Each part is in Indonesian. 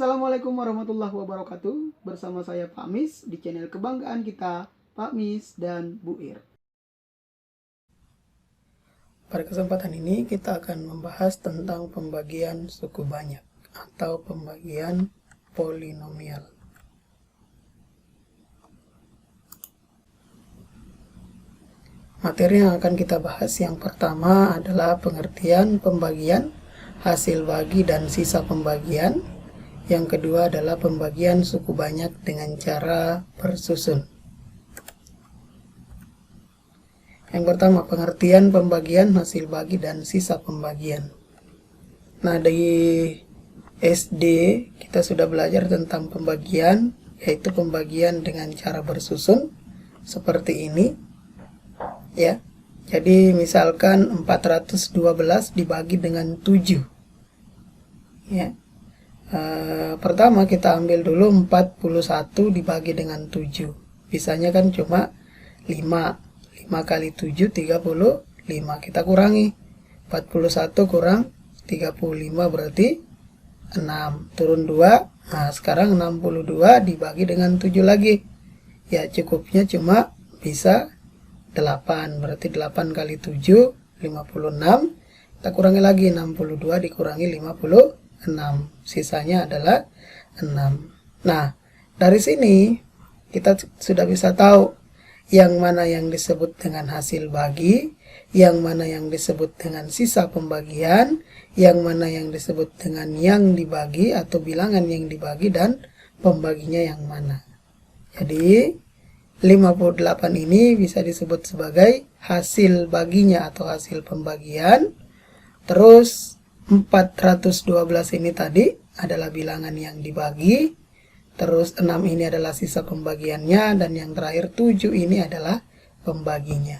Assalamualaikum warahmatullahi wabarakatuh. Bersama saya Pak Mis di channel kebanggaan kita, Pak Mis dan Bu Ir. Pada kesempatan ini kita akan membahas tentang pembagian suku banyak atau pembagian polinomial. Materi yang akan kita bahas yang pertama adalah pengertian pembagian, hasil bagi dan sisa pembagian. Yang kedua adalah pembagian suku banyak dengan cara bersusun. Yang pertama, pengertian pembagian, hasil bagi dan sisa pembagian. Nah, di SD kita sudah belajar tentang pembagian, yaitu pembagian dengan cara bersusun seperti ini. Ya. Jadi misalkan 412 dibagi dengan 7. Ya. Pertama kita ambil dulu 41 dibagi dengan 7. Bisanya kan cuma 5. 5 kali 7 35. Kita kurangi. 41 kurang 35 berarti 6. Turun 2. Nah, sekarang 62 dibagi dengan 7 lagi. Ya, cukupnya cuma bisa 8. Berarti 8 kali 7 56. Kita kurangi lagi, 62 dikurangi 56. Sisanya adalah 6. Nah, dari sini kita sudah bisa tahu yang mana yang disebut dengan hasil bagi, yang mana yang disebut dengan sisa pembagian, yang mana yang disebut dengan yang dibagi atau bilangan yang dibagi, dan pembaginya yang mana. Jadi 58 ini bisa disebut sebagai hasil baginya atau hasil pembagian. Terus 412 ini tadi adalah bilangan yang dibagi. Terus 6 ini adalah sisa pembagiannya. Dan yang terakhir 7 ini adalah pembaginya.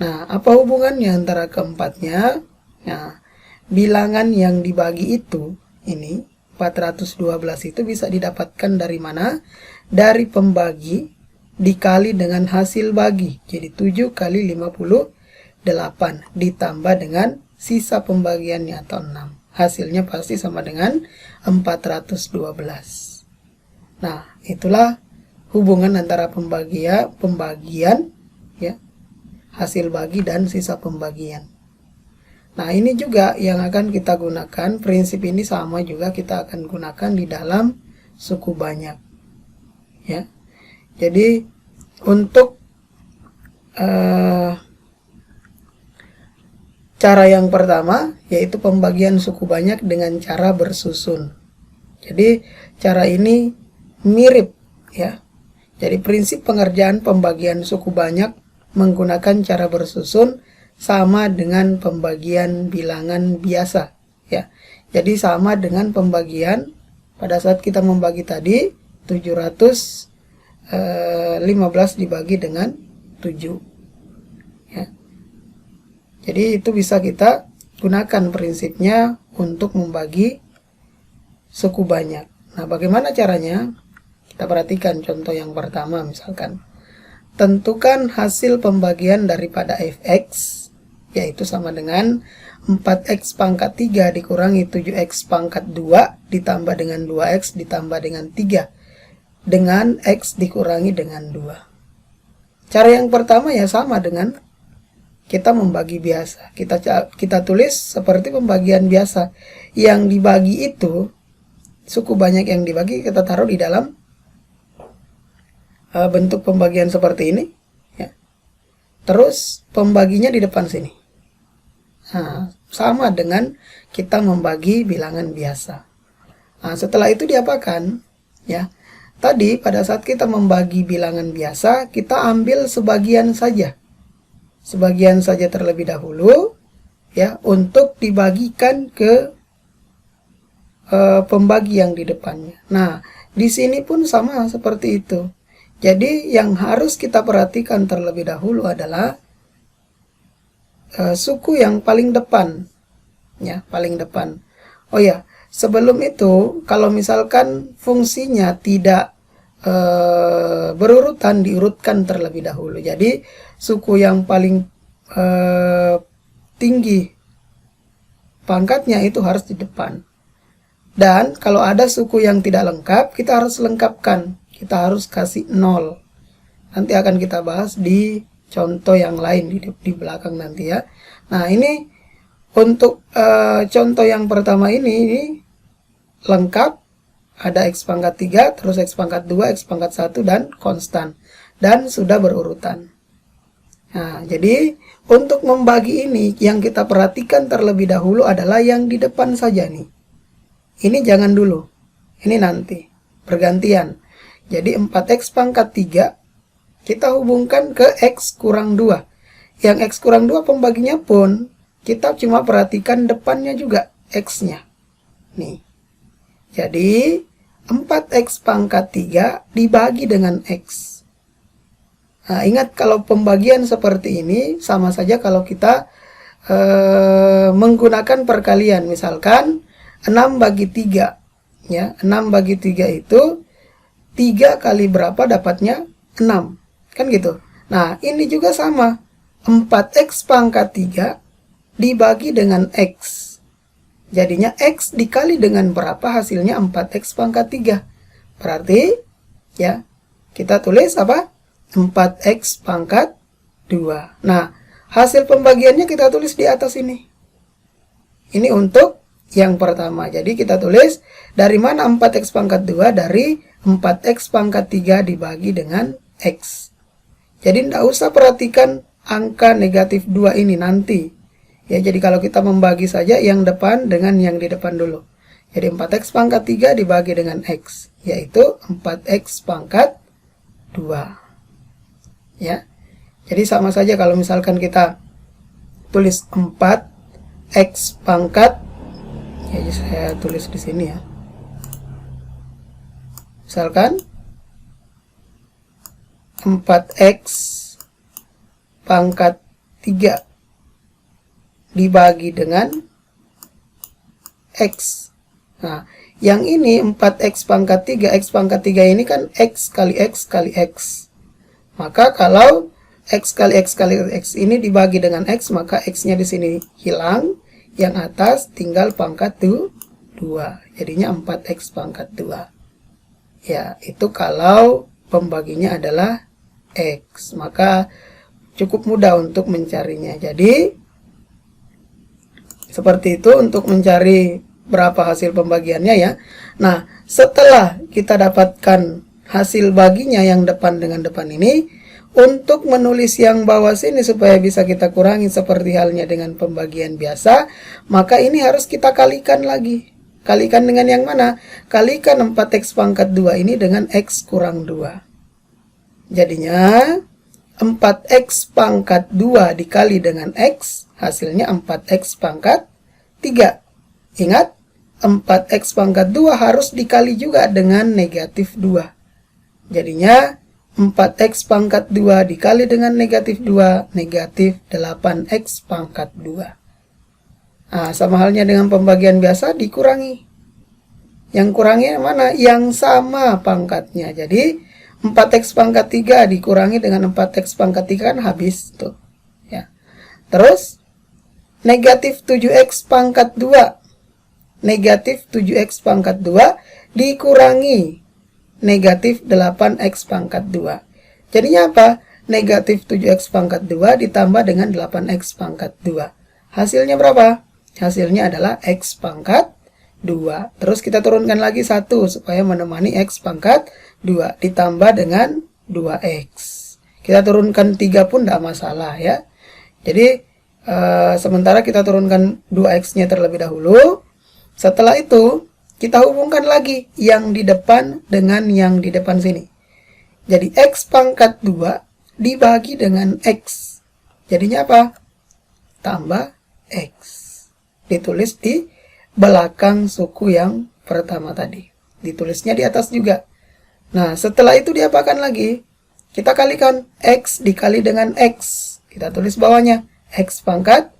Nah, apa hubungannya antara keempatnya? Nah, bilangan yang dibagi itu, ini 412 itu bisa didapatkan dari mana? Dari pembagi dikali dengan hasil bagi. Jadi 7 kali 58 ditambah dengan sisa pembagiannya atau 6. Hasilnya pasti sama dengan 412. Nah, itulah hubungan antara pembagian ya, hasil bagi dan sisa pembagian. Nah, ini juga yang akan kita gunakan. Prinsip ini sama juga kita akan gunakan di dalam suku banyak. Ya. Jadi untuk cara yang pertama yaitu pembagian suku banyak dengan cara bersusun. Jadi cara ini mirip ya. Jadi prinsip pengerjaan pembagian suku banyak menggunakan cara bersusun sama dengan pembagian bilangan biasa ya. Jadi sama dengan pembagian pada saat kita membagi tadi 715 dibagi dengan 7 ya. Jadi itu bisa kita gunakan prinsipnya untuk membagi suku banyak. Nah, bagaimana caranya? Kita perhatikan contoh yang pertama misalkan. Tentukan hasil pembagian daripada fx, yaitu sama dengan 4x pangkat 3 dikurangi 7x pangkat 2 ditambah dengan 2x ditambah dengan 3 dengan x dikurangi dengan 2. Cara yang pertama ya sama dengan kita membagi biasa. Kita tulis seperti pembagian biasa. Yang dibagi itu, suku banyak yang dibagi kita taruh di dalam bentuk pembagian seperti ini. Ya. Terus pembaginya di depan sini. Nah, sama dengan kita membagi bilangan biasa. Nah, setelah itu diapakan? Ya. Tadi pada saat kita membagi bilangan biasa, kita ambil sebagian saja. Sebagian saja terlebih dahulu ya untuk dibagikan ke pembagi yang di depannya. Nah, di sini pun sama seperti itu. Jadi yang harus kita perhatikan terlebih dahulu adalah suku yang paling depan ya, paling depan. Oh ya, sebelum itu kalau misalkan fungsinya tidak berurutan, diurutkan terlebih dahulu. Jadi suku yang paling tinggi pangkatnya itu harus di depan. Dan kalau ada suku yang tidak lengkap, kita harus lengkapkan. Kita harus kasih 0. Nanti akan kita bahas di contoh yang lain di belakang nanti ya. Nah, ini untuk contoh yang pertama ini lengkap. Ada X pangkat 3, terus X pangkat 2, X pangkat 1, dan konstan. Dan sudah berurutan. Nah, jadi untuk membagi ini, yang kita perhatikan terlebih dahulu adalah yang di depan saja nih. Ini jangan dulu. Ini nanti. Bergantian. Jadi 4X pangkat 3, kita hubungkan ke X kurang 2. Yang X kurang 2 pembaginya pun, kita cuma perhatikan depannya juga, X-nya. Nih. Jadi, 4X pangkat 3 dibagi dengan X. Nah, ingat kalau pembagian seperti ini, sama saja kalau kita menggunakan perkalian. Misalkan, 6 bagi 3. Ya, 6 bagi 3 itu, 3 kali berapa dapatnya? 6. Kan gitu. Nah, ini juga sama. 4X pangkat 3 dibagi dengan X. Jadinya X dikali dengan berapa hasilnya 4X pangkat 3. Berarti, ya, kita tulis apa? 4X pangkat 2. Nah, hasil pembagiannya kita tulis di atas ini. Ini untuk yang pertama. Jadi kita tulis dari mana 4X pangkat 2? Dari 4X pangkat 3 dibagi dengan X. Jadi tidak usah perhatikan angka negatif 2 ini nanti. Ya, jadi kalau kita membagi saja yang depan dengan yang di depan dulu. Jadi 4X pangkat 3 dibagi dengan X. Yaitu 4X pangkat 2. Ya. Jadi sama saja kalau misalkan kita tulis 4X pangkat, jadi saya tulis di sini ya. Misalkan 4X pangkat 3 dibagi dengan X. Nah, yang ini 4X pangkat 3, X pangkat 3 ini kan X kali X kali X. Maka kalau X kali X kali X ini dibagi dengan X, maka X-nya di sini hilang. Yang atas tinggal pangkat 2. Jadinya 4X pangkat 2. Ya, itu kalau pembaginya adalah X. Maka cukup mudah untuk mencarinya. Jadi, seperti itu untuk mencari berapa hasil pembagiannya ya. Nah, setelah kita dapatkan hasil baginya yang depan dengan depan ini, untuk menulis yang bawah sini supaya bisa kita kurangi seperti halnya dengan pembagian biasa, maka ini harus kita kalikan lagi. Kalikan dengan yang mana? Kalikan 4X pangkat 2 ini dengan X kurang 2. Jadinya 4X pangkat 2 dikali dengan X, hasilnya 4X pangkat 3. Ingat, 4X pangkat 2 harus dikali juga dengan negatif 2. Jadinya 4X pangkat 2 dikali dengan negatif 2, negatif 8X pangkat 2. Nah, sama halnya dengan pembagian biasa, dikurangi. Yang kurangnya mana? Yang sama pangkatnya. Jadi, 4X pangkat 3 dikurangi dengan 4X pangkat 3 kan habis. Tuh. Ya. Terus, negatif 7X pangkat 2. Negatif 7X pangkat 2 dikurangi negatif 8X pangkat 2. Jadinya apa? Negatif 7X pangkat 2 ditambah dengan 8X pangkat 2. Hasilnya berapa? Hasilnya adalah X pangkat 2. Terus kita turunkan lagi 1 supaya menemani X pangkat 2. Ditambah dengan 2X. Kita turunkan 3 pun tidak masalah ya. Jadi sementara kita turunkan 2X-nya terlebih dahulu. Setelah itu kita hubungkan lagi yang di depan dengan yang di depan sini. Jadi X pangkat 2 dibagi dengan X. Jadinya apa? Tambah X. Ditulis di belakang suku yang pertama tadi. Ditulisnya di atas juga. Nah, setelah itu diapakan lagi? Kita kalikan X dikali dengan X. Kita tulis bawahnya. X pangkat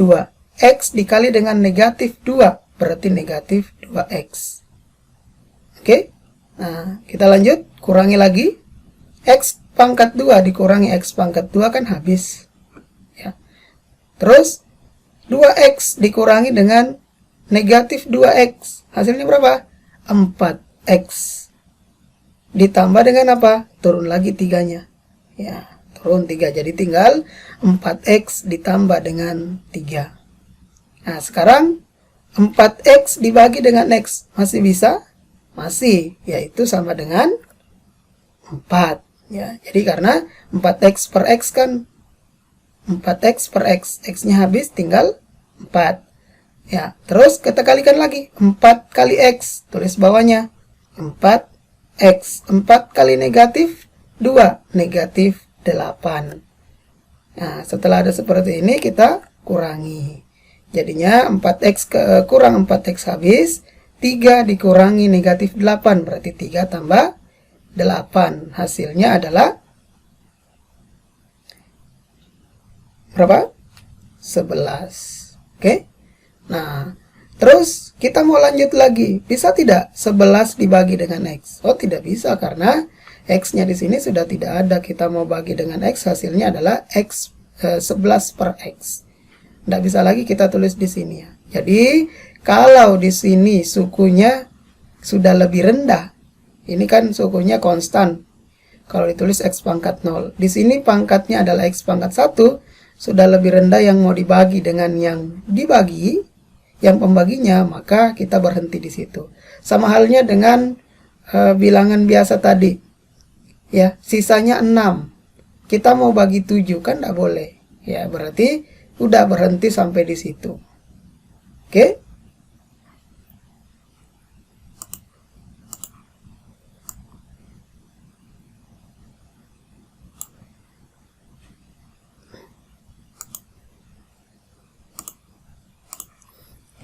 2. X dikali dengan negatif 2. Berarti negatif 2X. Oke. Nah, kita lanjut. Kurangi lagi. X pangkat 2 dikurangi X pangkat 2 kan habis. Ya. Terus, 2X dikurangi dengan negatif 2x. Hasilnya berapa? 4x. Ditambah dengan apa? Turun lagi 3-nya. Ya, turun 3. Jadi tinggal 4x ditambah dengan 3. Nah, sekarang 4x dibagi dengan x. Masih bisa? Masih. Yaitu sama dengan 4. Ya, jadi karena 4x per x kan 4x per x. X-nya habis, tinggal 4. Ya, terus kita kalikan lagi. 4 kali x. Tulis bawahnya. 4x. 4 kali negatif 2. Negatif 8. Nah, setelah ada seperti ini, kita kurangi. Jadinya 4x kurang 4x habis. 3 dikurangi negatif 8. Berarti 3 tambah 8. Hasilnya adalah berapa? 11. Oke. Nah, terus kita mau lanjut lagi. Bisa tidak 11 dibagi dengan x? Oh, tidak bisa karena x-nya di sini sudah tidak ada. Kita mau bagi dengan x, hasilnya adalah x 11 per x. Tidak bisa lagi kita tulis di sini ya. Jadi, kalau di sini sukunya sudah lebih rendah, ini kan sukunya konstan. Kalau ditulis x pangkat 0. Di sini pangkatnya adalah x pangkat 1. Sudah lebih rendah yang mau dibagi dengan yang dibagi, yang pembaginya, maka kita berhenti di situ. Sama halnya dengan bilangan biasa tadi. Ya, sisanya 6. Kita mau bagi 7 kan tidak boleh. Ya, berarti udah berhenti sampai di situ. Oke?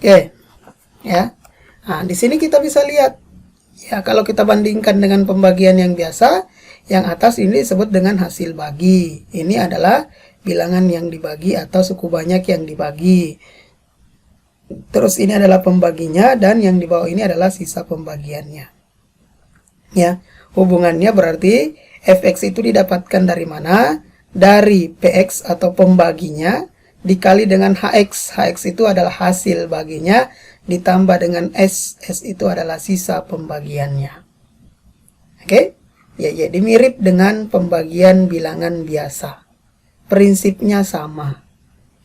Oke, ya. Nah, di sini kita bisa lihat, ya, kalau kita bandingkan dengan pembagian yang biasa, yang atas ini disebut dengan hasil bagi. Ini adalah bilangan yang dibagi atau suku banyak yang dibagi. Terus ini adalah pembaginya dan yang di bawah ini adalah sisa pembagiannya. Ya, hubungannya berarti fx itu didapatkan dari mana? Dari px atau pembaginya dikali dengan hx. Hx itu adalah hasil baginya ditambah dengan s. S itu adalah sisa pembagiannya. Oke? Ya, jadi mirip dengan pembagian bilangan biasa. Prinsipnya sama.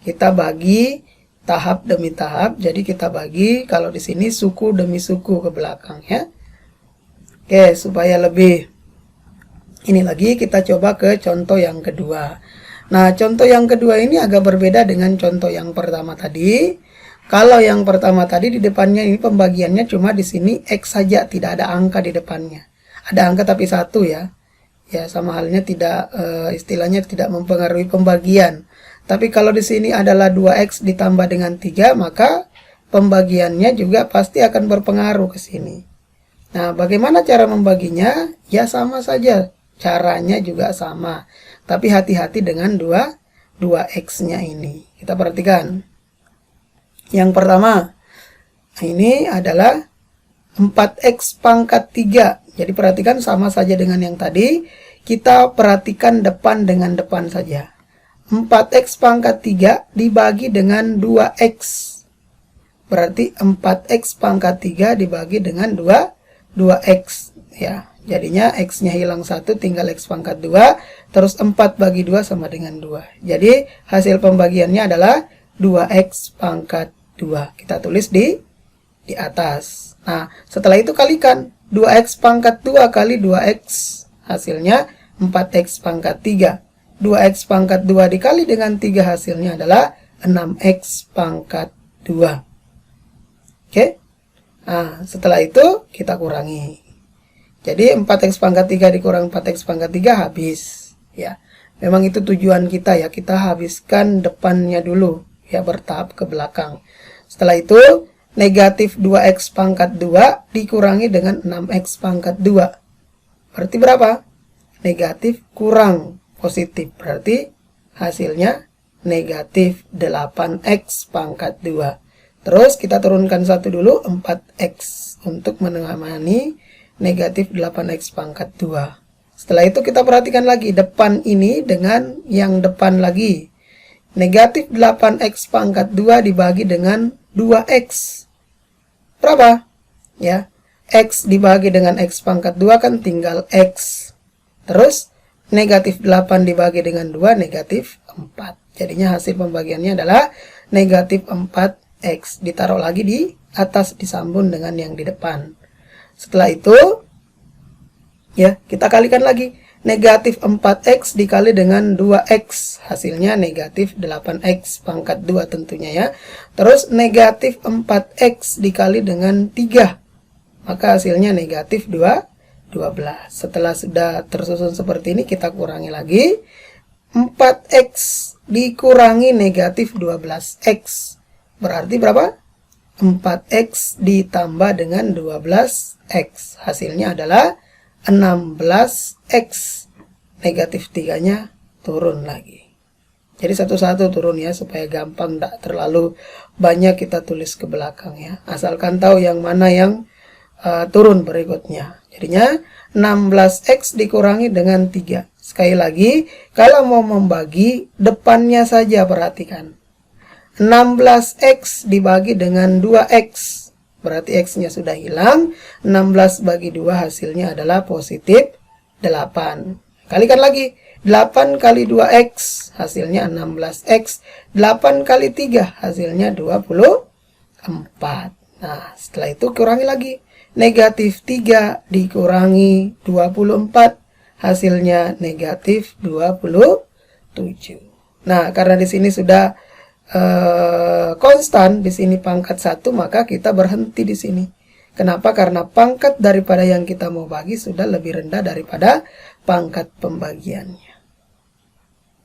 Kita bagi tahap demi tahap. Jadi kita bagi kalau di sini suku demi suku ke belakang ya. Oke, supaya lebih ini lagi kita coba ke contoh yang kedua. Nah, contoh yang kedua ini agak berbeda dengan contoh yang pertama tadi. Kalau yang pertama tadi di depannya ini pembagiannya cuma di sini X saja, tidak ada angka di depannya. Ada angka tapi satu ya. Ya, sama halnya tidak istilahnya tidak mempengaruhi pembagian. Tapi kalau di sini adalah 2X ditambah dengan 3, maka pembagiannya juga pasti akan berpengaruh ke sini. Nah, bagaimana cara membaginya? Ya sama saja. Caranya juga sama. Tapi hati-hati dengan 2X-nya ini. Kita perhatikan. Yang pertama, ini adalah 4X pangkat 3. Jadi perhatikan sama saja dengan yang tadi. Kita perhatikan depan dengan depan saja. 4X pangkat 3 dibagi dengan 2X. Berarti 4X pangkat 3 dibagi dengan 2X. Ya, jadinya X-nya hilang 1, tinggal X pangkat 2. Terus 4 bagi 2 sama dengan 2. Jadi hasil pembagiannya adalah 2X pangkat 2. Kita tulis di atas. Nah, setelah itu kalikan. 2X pangkat 2 kali 2X. Hasilnya 4X pangkat 3. 2X pangkat 2 dikali dengan 3 hasilnya adalah 6X pangkat 2. Oke? Nah, setelah itu kita kurangi. Jadi 4X pangkat 3 dikurang 4X pangkat 3 habis. Ya, memang itu tujuan kita ya. Kita habiskan depannya dulu. Ya, bertahap ke belakang. Setelah itu, negatif 2X pangkat 2 dikurangi dengan 6X pangkat 2. Berarti berapa? Negatif kurang positif. Berarti hasilnya negatif 8X pangkat 2. Terus kita turunkan satu dulu, 4X. Untuk menemani negatif 8X pangkat 2. Setelah itu kita perhatikan lagi depan ini dengan yang depan lagi. Negatif 8X pangkat 2 dibagi dengan 2X. berapa? Ya, X dibagi dengan X pangkat 2 kan tinggal X. Terus negatif 8 dibagi dengan 2, negatif 4. Jadinya hasil pembagiannya adalah negatif 4X. Ditaruh lagi di atas, disambung dengan yang di depan. Setelah itu, ya, kita kalikan lagi. Negatif 4X dikali dengan 2X. Hasilnya negatif 8X pangkat 2 tentunya ya. Terus negatif 4X dikali dengan 3. Maka hasilnya negatif 12. Setelah sudah tersusun seperti ini, kita kurangi lagi. 4X dikurangi negatif 12X. Berarti berapa? 4X ditambah dengan 12X. Hasilnya adalah 16X. Negatif 3-nya turun lagi. Jadi satu-satu turun ya, supaya gampang, tidak terlalu banyak kita tulis ke belakang ya. Asalkan tahu yang mana yang turun berikutnya. Jadinya 16X dikurangi dengan 3. Sekali lagi, kalau mau membagi, depannya saja perhatikan. 16X dibagi dengan 2X. Berarti X-nya sudah hilang. 16 bagi 2 hasilnya adalah positif 8. Kalikan lagi. 8 kali 2X hasilnya 16X. 8 kali 3 hasilnya 24. Nah, setelah itu kurangi lagi. Negatif 3 dikurangi 24. Hasilnya negatif 27. Nah, karena di sini sudah konstan, di sini pangkat 1, maka kita berhenti di sini. Kenapa? Karena pangkat daripada yang kita mau bagi sudah lebih rendah daripada pangkat pembagiannya.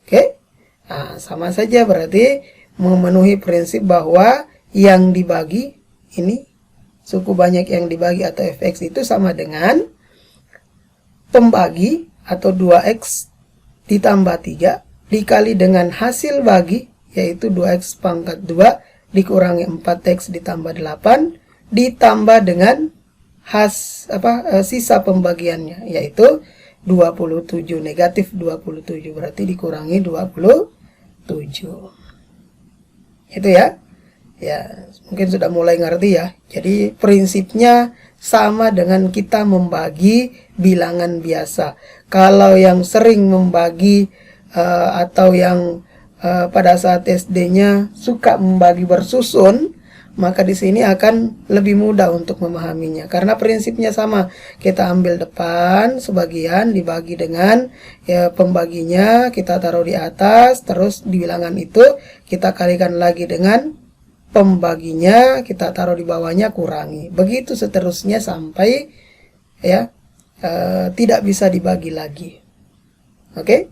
Oke? Nah, sama saja berarti memenuhi prinsip bahwa yang dibagi ini, suku banyak yang dibagi atau fx itu sama dengan pembagi atau 2x ditambah 3 dikali dengan hasil bagi, yaitu 2x pangkat 2 dikurangi 4x ditambah 8 ditambah dengan sisa pembagiannya, yaitu 27. Negatif 27 berarti dikurangi 27. Itu ya. Ya, mungkin sudah mulai ngerti ya. Jadi prinsipnya sama dengan kita membagi bilangan biasa. Kalau yang sering membagi atau yang pada saat SD-nya suka membagi bersusun, maka di sini akan lebih mudah untuk memahaminya. Karena prinsipnya sama. Kita ambil depan sebagian dibagi dengan pembaginya, kita taruh di atas, terus di bilangan itu kita kalikan lagi dengan pembaginya, kita taruh di bawahnya, kurangi. Begitu seterusnya sampai ya tidak bisa dibagi lagi. Oke?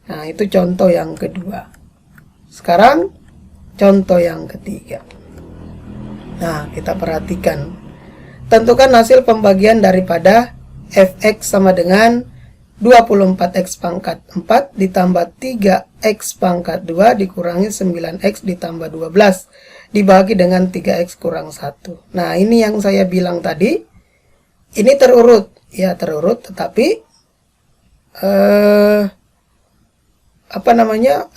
Nah, itu contoh yang kedua. Sekarang contoh yang ketiga. Nah, kita perhatikan. Tentukan hasil pembagian daripada fx sama dengan 24x pangkat 4 ditambah 3x pangkat 2 dikurangi 9x ditambah 12 dibagi dengan 3x kurang 1. Nah, ini yang saya bilang tadi. Ini terurut. Ya, terurut, tetapi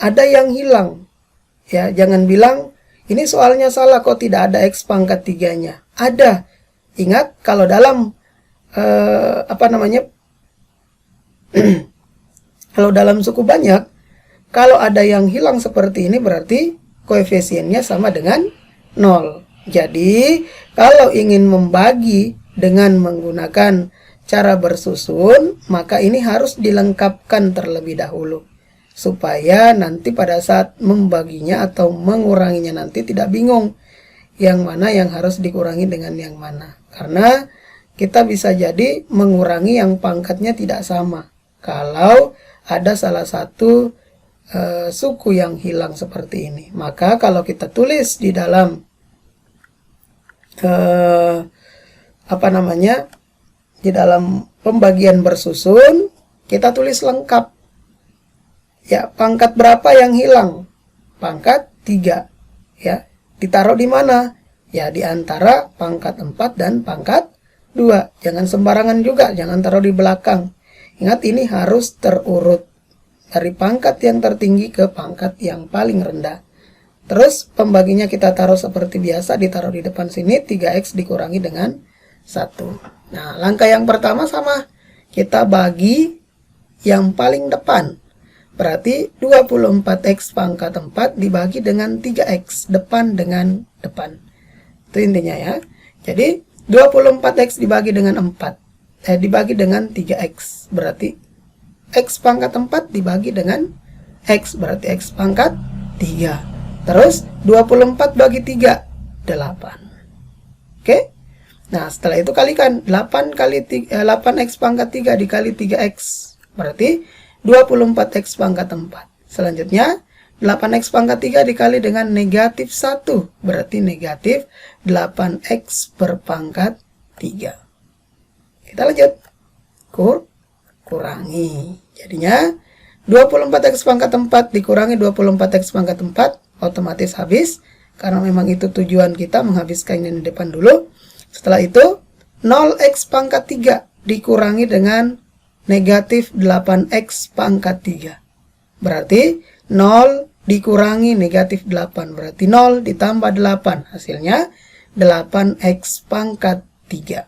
ada yang hilang. Ya, jangan bilang ini soalnya salah kok tidak ada x pangkat 3-nya. Ada. Ingat kalau dalam kalau dalam suku banyak, kalau ada yang hilang seperti ini berarti koefisiennya sama dengan 0. Jadi, kalau ingin membagi dengan menggunakan cara bersusun, maka ini harus dilengkapkan terlebih dahulu. Supaya nanti pada saat membaginya atau menguranginya nanti tidak bingung yang mana yang harus dikurangi dengan yang mana. Karena kita bisa jadi mengurangi yang pangkatnya tidak sama kalau ada salah satu suku yang hilang seperti ini. Maka kalau kita tulis di dalam di dalam pembagian bersusun, kita tulis lengkap. Ya, pangkat berapa yang hilang? Pangkat 3. Ya, ditaruh di mana? Ya, di antara pangkat 4 dan pangkat 2. Jangan sembarangan juga, jangan taruh di belakang. Ingat, ini harus terurut dari pangkat yang tertinggi ke pangkat yang paling rendah. Terus pembaginya kita taruh seperti biasa, ditaruh di depan sini, 3x dikurangi dengan 1. Nah, langkah yang pertama sama, kita bagi yang paling depan. Berarti 24x pangkat 4 dibagi dengan 3x, depan dengan depan. Itu intinya ya. Jadi 24x dibagi dengan 4, dibagi dengan 3x, berarti x pangkat 4 dibagi dengan x, berarti x pangkat 3. Terus 24 bagi 3, 8. Oke. Nah, setelah itu kalikan 8x pangkat 3 dikali 3x, berarti 24x pangkat 4. Selanjutnya 8x pangkat 3 dikali dengan negatif 1, berarti negatif 8x per pangkat 3. Kita lanjut. Kurangi. Jadinya 24x pangkat 4 dikurangi 24x pangkat 4, otomatis habis, karena memang itu tujuan kita, menghabiskan yang di depan dulu. Setelah itu 0x pangkat 3 dikurangi dengan negatif 8x pangkat 3, berarti 0 dikurangi negatif 8, berarti 0 ditambah 8, hasilnya 8x pangkat 3.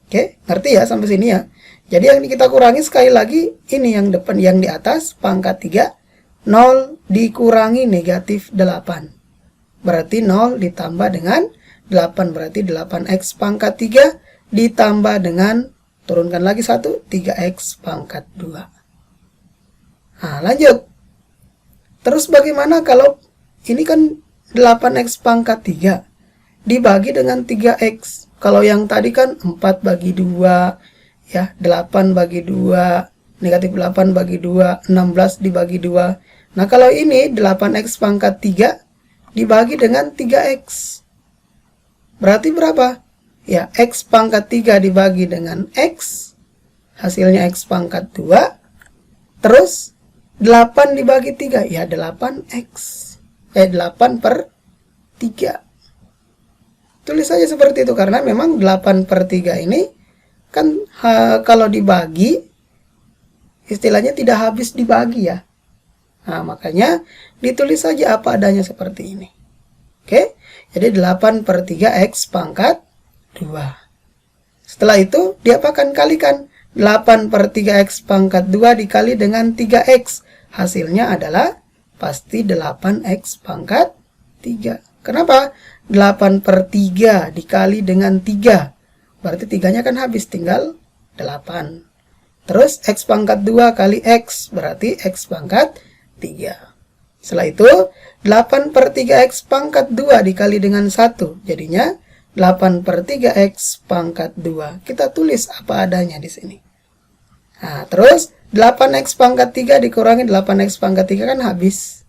Oke, ngerti ya sampai sini ya. Jadi yang kita kurangi sekali lagi, ini yang depan, yang di atas pangkat 3, 0 dikurangi negatif 8, berarti 0 ditambah dengan 8, berarti 8x pangkat 3 ditambah dengan, turunkan lagi 1, 3x pangkat 2. Nah, lanjut. Terus bagaimana kalau ini kan 8x pangkat 3 dibagi dengan 3x. Kalau yang tadi kan 4 bagi 2, ya, 8 bagi 2, negatif 8 bagi 2, 16 dibagi 2. Nah, kalau ini 8x pangkat 3 dibagi dengan 3x. Berarti berapa? Ya, x pangkat 3 dibagi dengan x, hasilnya x pangkat 2. Terus 8 dibagi 3, ya 8x. 8 per 3. Tulis saja seperti itu, karena memang 8 per 3 ini kan kalau dibagi, istilahnya tidak habis dibagi ya. Nah, makanya ditulis saja apa adanya seperti ini. Oke, jadi 8 per 3x pangkat 2. Setelah itu diapakan? Kalikan 8 per 3x pangkat 2 dikali dengan 3x. Hasilnya adalah pasti 8x pangkat 3. Kenapa? 8 per 3 dikali dengan 3. Berarti 3-nya kan habis, tinggal 8. Terus x pangkat 2 kali x, berarti x pangkat 3. Setelah itu 8 per 3x pangkat 2 dikali dengan 1, jadinya 8 per 3x pangkat 2. Kita tulis apa adanya di sini. Nah, terus 8x pangkat 3 dikurangi 8x pangkat 3 kan habis.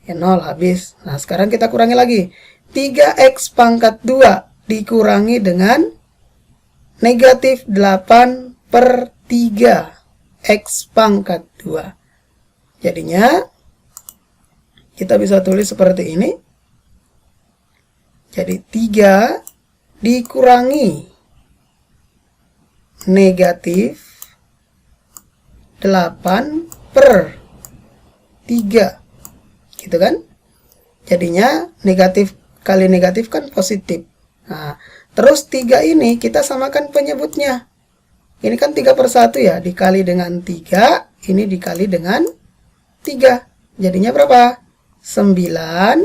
Ya 0 habis. Nah, sekarang kita kurangi lagi. 3x pangkat 2 dikurangi dengan negatif 8 per 3 x pangkat 2. Jadinya kita bisa tulis seperti ini. Jadi 3 dikurangi negatif 8 per 3. Gitu kan? Jadinya negatif kali negatif kan positif. Nah, terus 3 ini kita samakan penyebutnya. Ini kan 3 per 1 ya, dikali dengan 3, ini dikali dengan 3. Jadinya berapa? 9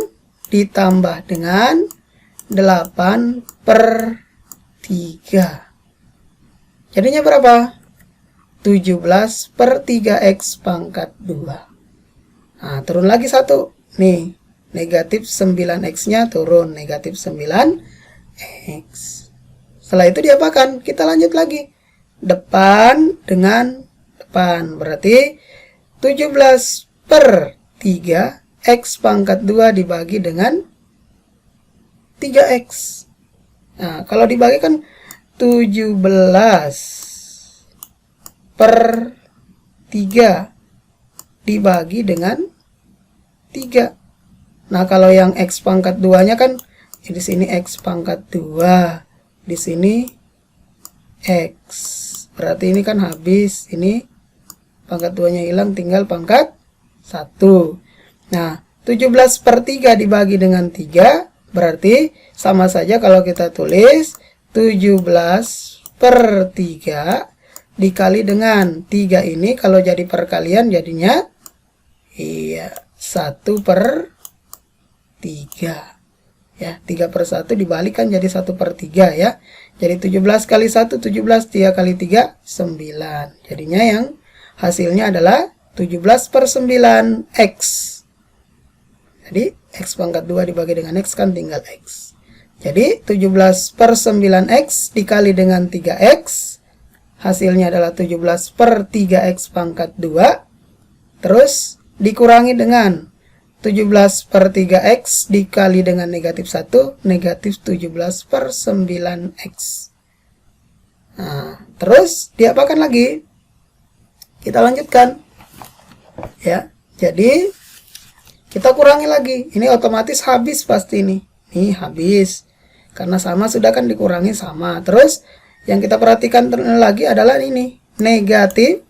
ditambah dengan 8 per 3. Jadinya berapa? 17 per 3x pangkat 2. Nah, turun lagi 1. Nih, negatif 9x-nya turun, negatif 9x. Setelah itu diapakan? Kita lanjut lagi. Depan dengan depan. Berarti 17 per 3 x pangkat 2 dibagi dengan 3x. Nah, kalau dibagi kan 17 per 3 dibagi dengan 3. Nah, kalau yang x pangkat 2-nya kan di sini x pangkat 2, di sini x. Berarti ini kan habis, ini pangkat 2-nya hilang, tinggal pangkat 1. Nah, 17/3 dibagi dengan 3 berarti sama saja kalau kita tulis 17/3 dikali dengan 3 ini kalau jadi perkalian jadinya 1/3 ya, 3/1 dibalikan jadi 1/3 ya. Jadi 17 kali 1 17, 3 kali 3 9. Jadinya yang hasilnya adalah 17/9 X. Jadi X pangkat 2 dibagi dengan X kan tinggal X. Jadi 17/9 X dikali dengan 3X. Hasilnya adalah 17/3X pangkat 2. Terus dikurangi dengan 17/3X dikali dengan negatif 1, negatif 17/9X. Nah, terus diapakan lagi? Kita lanjutkan. Ya, jadi kita kurangi lagi. Ini otomatis habis pasti nih. Ini habis. Karena sama sudah kan dikurangi sama. Terus yang kita perhatikan lagi adalah ini. Negatif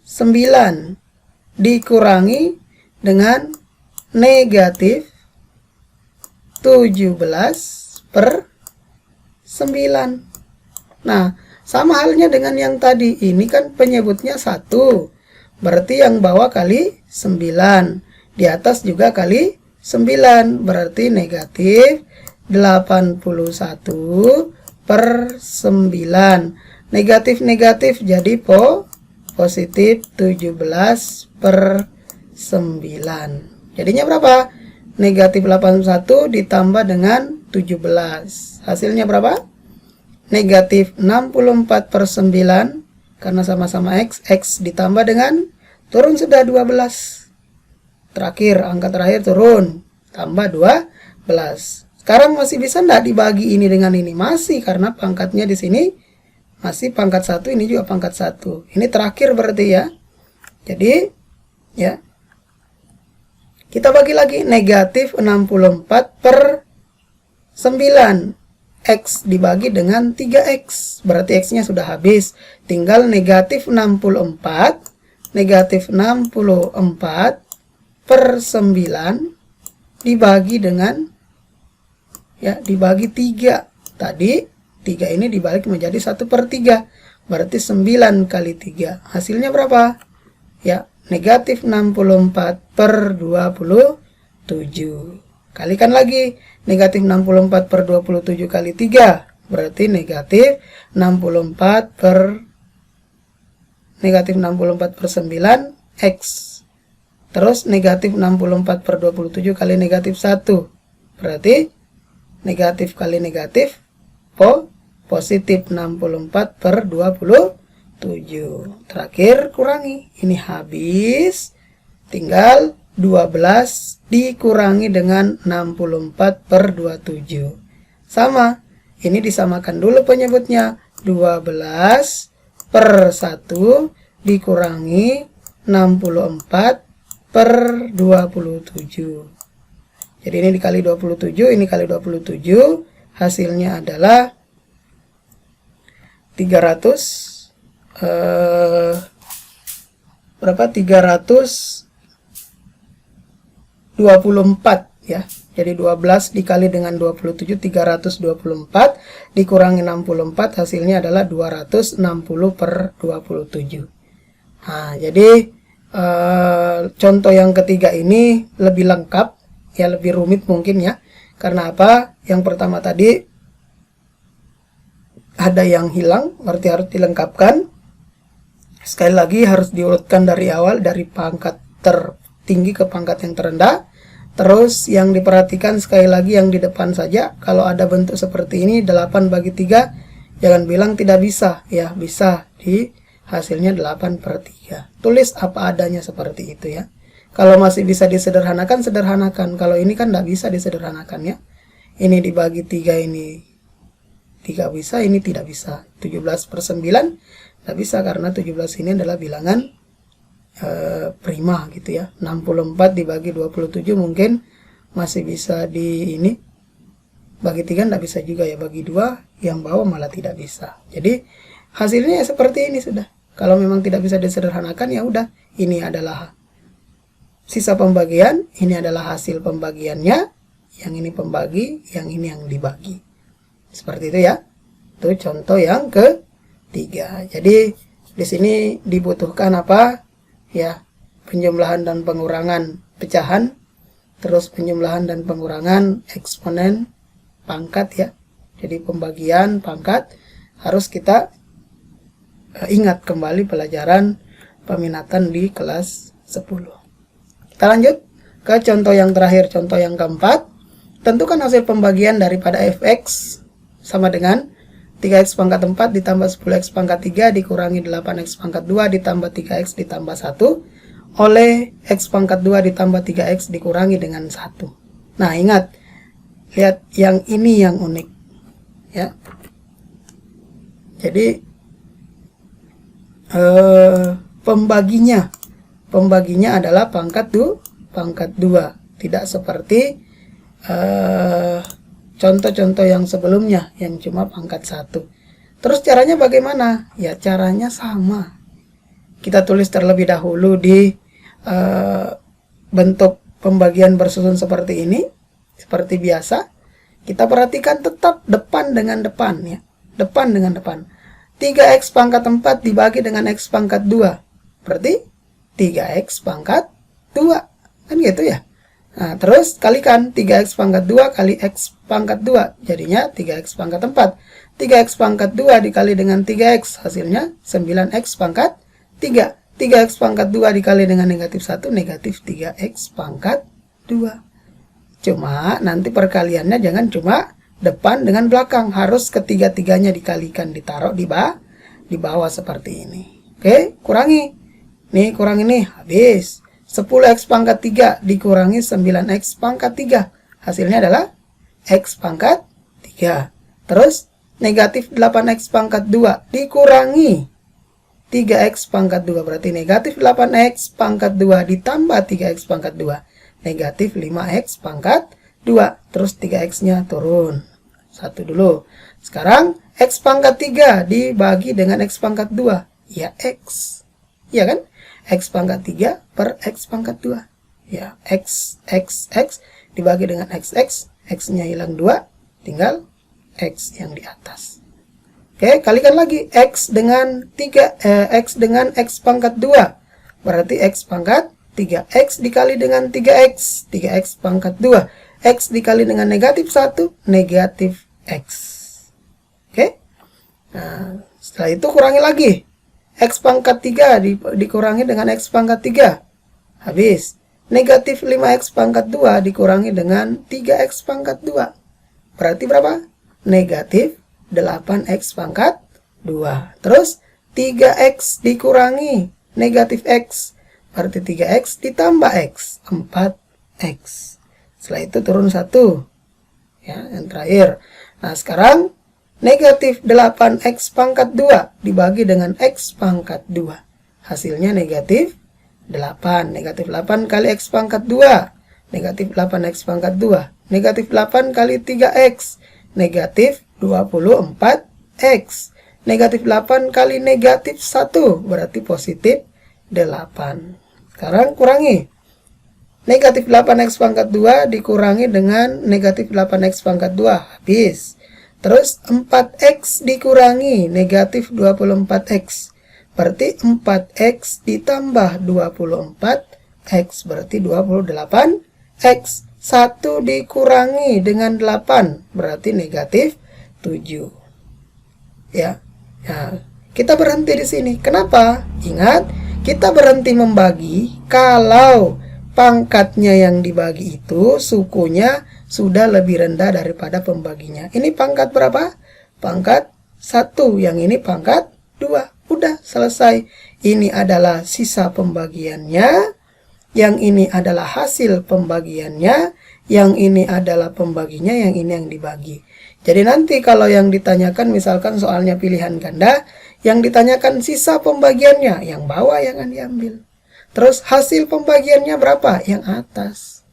9 dikurangi dengan negatif 17/9. Nah, sama halnya dengan yang tadi. Ini kan penyebutnya 1. Berarti yang bawah kali 9. Di atas juga kali 9. Berarti negatif 81/9. Negatif-negatif jadi positif 17/9. Jadinya berapa? Negatif 81 ditambah dengan 17. Hasilnya berapa? Negatif 64/9. Karena sama-sama X. X ditambah dengan, turun sudah 12. Terakhir, angka terakhir turun. Tambah 12. Sekarang masih bisa enggak dibagi ini dengan ini? Masih, karena pangkatnya di sini masih pangkat 1, ini juga pangkat 1. Ini terakhir berarti ya. Jadi, ya. Kita bagi lagi negatif 64/9. X dibagi dengan 3X. Berarti X-nya sudah habis. Tinggal negatif 64. Negatif 64/9 dibagi dengan, ya, dibagi 3. Tadi 3 ini dibalik menjadi 1/3. Berarti 9 kali 3. Hasilnya berapa? Ya, negatif 64/27. Kalikan lagi. Negatif 64/27 kali 3. Berarti negatif 64/9 X. Terus negatif 64/27 kali negatif 1. Berarti negatif kali negatif positif 64/27. Terakhir kurangi. Ini habis. Tinggal 12 dikurangi dengan 64/27. Sama. Ini disamakan dulu penyebutnya. 12/1 dikurangi 64/27. Jadi ini dikali 27, ini kali 27. Hasilnya adalah 300 berapa? 324 ya. Jadi 12 dikali dengan 27 324 dikurangi 64 hasilnya adalah 260/27. Nah, jadi contoh yang ketiga ini lebih lengkap ya, lebih rumit mungkin ya. Karena apa? Yang pertama tadi ada yang hilang, berarti harus dilengkapkan. Sekali lagi harus diurutkan dari awal, dari pangkat tertinggi ke pangkat yang terendah. Terus yang diperhatikan sekali lagi yang di depan saja. Kalau ada bentuk seperti ini 8/3, jangan bilang tidak bisa. Ya bisa, di hasilnya 8/3. Tulis apa adanya seperti itu ya. Kalau masih bisa disederhanakan, sederhanakan. Kalau ini kan tidak bisa disederhanakan ya. Ini dibagi 3 ini 3 bisa, ini tidak bisa. 17/9 tidak bisa karena 17 ini adalah bilangan prima gitu ya. 64 dibagi 27 mungkin masih bisa di ini. Bagi 3 tidak bisa juga ya. Bagi 2 yang bawah malah tidak bisa. Jadi hasilnya seperti ini sudah. Kalau memang tidak bisa disederhanakan ya udah. Ini adalah sisa pembagian, ini adalah hasil pembagiannya, yang ini pembagi, yang ini yang dibagi. Seperti itu ya. Itu contoh yang ketiga. Jadi di sini dibutuhkan apa? Ya, penjumlahan dan pengurangan pecahan, terus penjumlahan dan pengurangan eksponen pangkat ya. Jadi pembagian pangkat harus kita ingat kembali pelajaran peminatan di kelas 10. Kita lanjut ke contoh yang terakhir, contoh yang keempat. Tentukan hasil pembagian daripada fx sama dengan 3x pangkat 4 ditambah 10x pangkat 3 dikurangi 8x pangkat 2 ditambah 3x ditambah 1 oleh x pangkat 2 ditambah 3x dikurangi dengan 1. Nah, ingat, lihat yang ini yang unik ya. Jadi pembaginya adalah pangkat 2, tidak seperti contoh-contoh yang sebelumnya yang cuma pangkat 1. Terus caranya bagaimana? Ya, caranya sama. Kita tulis terlebih dahulu di bentuk pembagian bersusun seperti ini, seperti biasa. Kita perhatikan tetap depan dengan depan ya. Depan dengan depan. 3x pangkat 4 dibagi dengan x pangkat 2. Berarti 3x pangkat 2. Kan gitu ya. Nah, terus kalikan 3x pangkat 2 kali x pangkat 2. Jadinya 3x pangkat 4. 3x pangkat 2 dikali dengan 3x. Hasilnya 9x pangkat 3. 3x pangkat 2 dikali dengan negatif 1. Negatif 3x pangkat 2. Cuma nanti perkaliannya jangan cuma depan dengan belakang. Harus ketiga-tiganya dikalikan. Ditaruh di bawah seperti ini. Oke, kurangi. Nih, kurangi nih. Habis. 10x pangkat 3 dikurangi 9x pangkat 3. Hasilnya adalah x pangkat 3. Terus negatif 8x pangkat 2 dikurangi 3x pangkat 2. Berarti negatif 8x pangkat 2 ditambah 3x pangkat 2. Negatif 5x pangkat 2. Terus 3x-nya turun. 1 dulu. Sekarang x pangkat 3 dibagi dengan x pangkat 2. Ya, x. Ya kan? X pangkat 3 per x pangkat 2. Ya, x dibagi dengan x. X-nya hilang 2. Tinggal x yang di atas. Oke, kalikan lagi. X dengan x pangkat 2. Berarti x pangkat 3. X dikali dengan 3x. 3x pangkat 2. X dikali dengan negatif 1. Negatif x. Oke. Nah, setelah itu kurangi lagi. X pangkat 3 dikurangi dengan X pangkat 3. Habis. Negatif 5X pangkat 2 dikurangi dengan 3X pangkat 2. Berarti berapa? Negatif 8X pangkat 2. Terus 3X dikurangi negatif X. Berarti 3X ditambah X. 4X. Setelah itu turun 1. Ya, yang terakhir. Nah, sekarang negatif 8x pangkat 2 dibagi dengan x pangkat 2. Hasilnya negatif 8. Negatif 8 kali x pangkat 2. Negatif 8x pangkat 2. Negatif 8 kali 3x. Negatif 24x. Negatif 8 kali negatif 1. Berarti positif 8. Sekarang kurangi. Negatif 8x pangkat 2 dikurangi dengan negatif 8x pangkat 2. Habis. Terus 4x dikurangi negatif 24x. Berarti 4x ditambah 24x. Berarti 28x. 1 dikurangi dengan 8. Berarti negatif 7. Ya. Nah, kita berhenti di sini. Kenapa? Ingat, kita berhenti membagi kalau pangkatnya yang dibagi itu sukunya sudah lebih rendah daripada pembaginya. Ini pangkat berapa? Pangkat 1. Yang ini pangkat 2. Udah selesai. Ini adalah sisa pembagiannya. Yang ini adalah hasil pembagiannya. Yang ini adalah pembaginya. Yang ini yang dibagi. Jadi nanti kalau yang ditanyakan misalkan soalnya pilihan ganda, yang ditanyakan sisa pembagiannya, yang bawah yang akan diambil. Terus hasil pembagiannya berapa? Yang atas.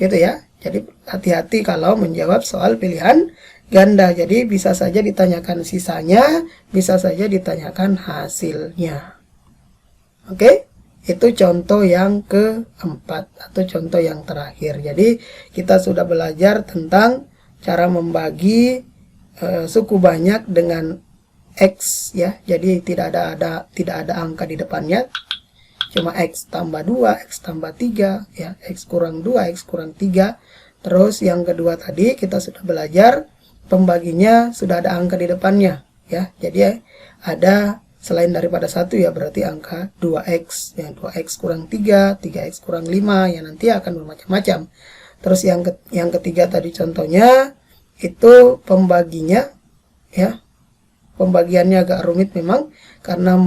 Gitu ya. Jadi hati-hati kalau menjawab soal pilihan ganda. Jadi bisa saja ditanyakan sisanya, bisa saja ditanyakan hasilnya. Oke? Itu contoh yang keempat atau contoh yang terakhir. Jadi kita sudah belajar tentang cara membagi suku banyak dengan X ya. Jadi tidak ada angka di depannya. Cuma X tambah 2, X tambah 3 ya, X kurang 2, X kurang 3. Terus yang kedua tadi kita sudah belajar pembaginya sudah ada angka di depannya ya. Jadi ada selain daripada 1 ya, berarti angka 2x ya, 2x kurang 3, 3x kurang 5 ya, nanti akan bermacam-macam. Terus yang ketiga tadi contohnya itu pembaginya ya. Pembagiannya agak rumit memang karena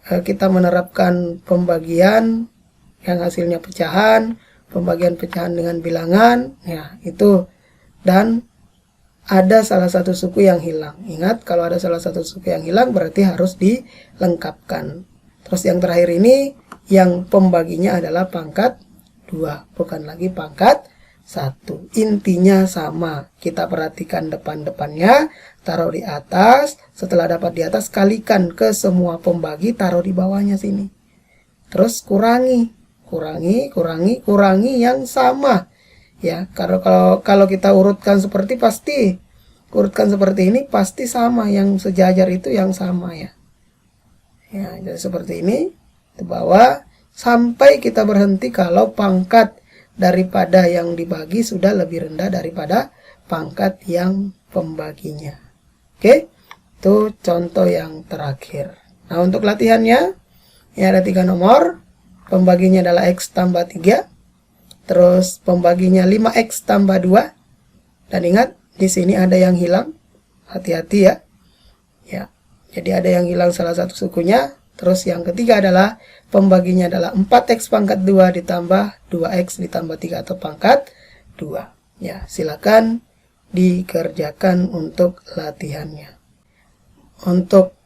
kita menerapkan pembagian yang hasilnya pecahan, pembagian pecahan dengan bilangan ya, itu, dan ada salah satu suku yang hilang. Ingat, kalau ada salah satu suku yang hilang berarti harus dilengkapkan. Terus yang terakhir ini yang pembaginya adalah pangkat 2, bukan lagi pangkat 1. Intinya sama. Kita perhatikan depan-depannya, taruh di atas. Setelah dapat di atas, kalikan ke semua pembagi, taruh di bawahnya sini. Terus kurangi yang sama. Ya, kalau kita urutkan seperti ini pasti sama, yang sejajar itu yang sama ya. Ya, jadi seperti ini ke bawah sampai kita berhenti kalau pangkat daripada yang dibagi sudah lebih rendah daripada pangkat yang pembaginya. Oke, itu contoh yang terakhir. Nah, untuk latihannya ya ada 3 nomor. Pembaginya adalah X tambah 3. Terus pembaginya 5X tambah 2. Dan ingat, di sini ada yang hilang. Hati-hati ya. Ya. Jadi ada yang hilang salah satu sukunya. Terus yang ketiga adalah pembaginya adalah 4X pangkat 2 ditambah 2X ditambah 3 atau pangkat 2. Ya, silakan dikerjakan untuk latihannya. Untuk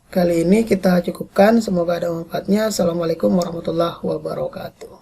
kali ini kita cukupkan. Semoga ada manfaatnya. Assalamualaikum warahmatullahi wabarakatuh.